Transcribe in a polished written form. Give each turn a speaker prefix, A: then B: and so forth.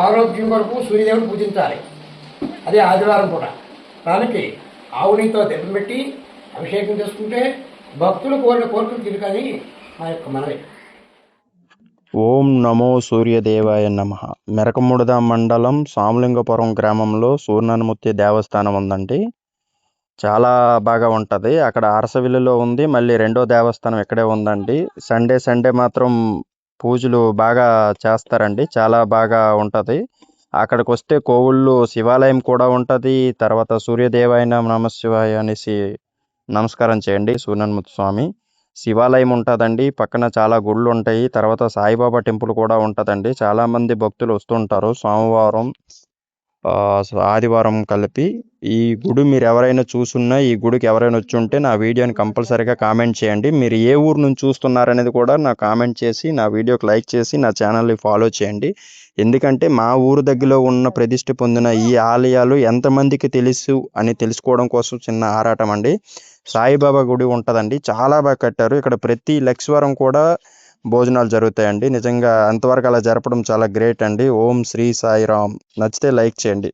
A: ఆరోగ్యం కొరకు సూర్యదేవుడు పూజించాలి. అదే ఆదివారం పూట. దానికి ఆవు నెయ్యితో దీపం పెట్టి అభిషేకం చేసుకుంటే భక్తులు కోరిన కోరికలు తీరుకని మా యొక్క మనవి.
B: ఓం నమో సూర్యదేవాయ నమః. మెరకముడద మండలం సామలింగపురం గ్రామంలో సూర్యనారాయణమూర్తి దేవస్థానం ఉందండి. చాలా బాగా ఉంటుంది. అక్కడ అరసవిల్లులో ఉంది. మళ్ళీ రెండో దేవస్థానం ఇక్కడే ఉందండి. సండే మాత్రం పూజలు బాగా చేస్తారండి. చాలా బాగా ఉంటుంది. అక్కడికి వస్తే కోవుళ్ళు శివాలయం కూడా ఉంటుంది. తర్వాత సూర్యదేవాయ నమఃశివాయ అనేసి నమస్కారం చేయండి. సూర్యనారాయణమూర్తి స్వామి శివాలయం ఉంటుందండి. పక్కన చాలా గుళ్ళు ఉంటాయి. తర్వాత సాయిబాబా టెంపుల్ కూడా ఉంటుందండి. చాలామంది భక్తులు వస్తుంటారు సోమవారం ఆదివారం కలిపి. ఈ గుడి మీరు ఎవరైనా చూసున్నా, ఈ గుడికి ఎవరైనా వచ్చి ఉంటే నా వీడియోని కంపల్సరీగా కామెంట్ చేయండి. మీరు ఏ ఊరు నుంచి చూస్తున్నారనేది కూడా నా కామెంట్ చేసి నా వీడియోకి లైక్ చేసి నా ఛానల్ని ఫాలో చేయండి. ఎందుకంటే మా ఊరు దగ్గరలో ఉన్న ప్రతిష్ఠ పొందిన ఈ ఆలయాలు ఎంతమందికి తెలుసు అని తెలుసుకోవడం కోసం చిన్న ఆరాటం అండి. సాయిబాబా గుడి ఉంటుందండి. చాలా బాగా కట్టారు. ఇక్కడ ప్రతి లక్షవారం కూడా భోజనాలు జరుగుతాయండి. నిజంగా అంతవరకు అలా జరపడం చాలా గ్రేట్ అండి. ఓం శ్రీ సాయిరామ్. నచ్చితే లైక్ చేయండి.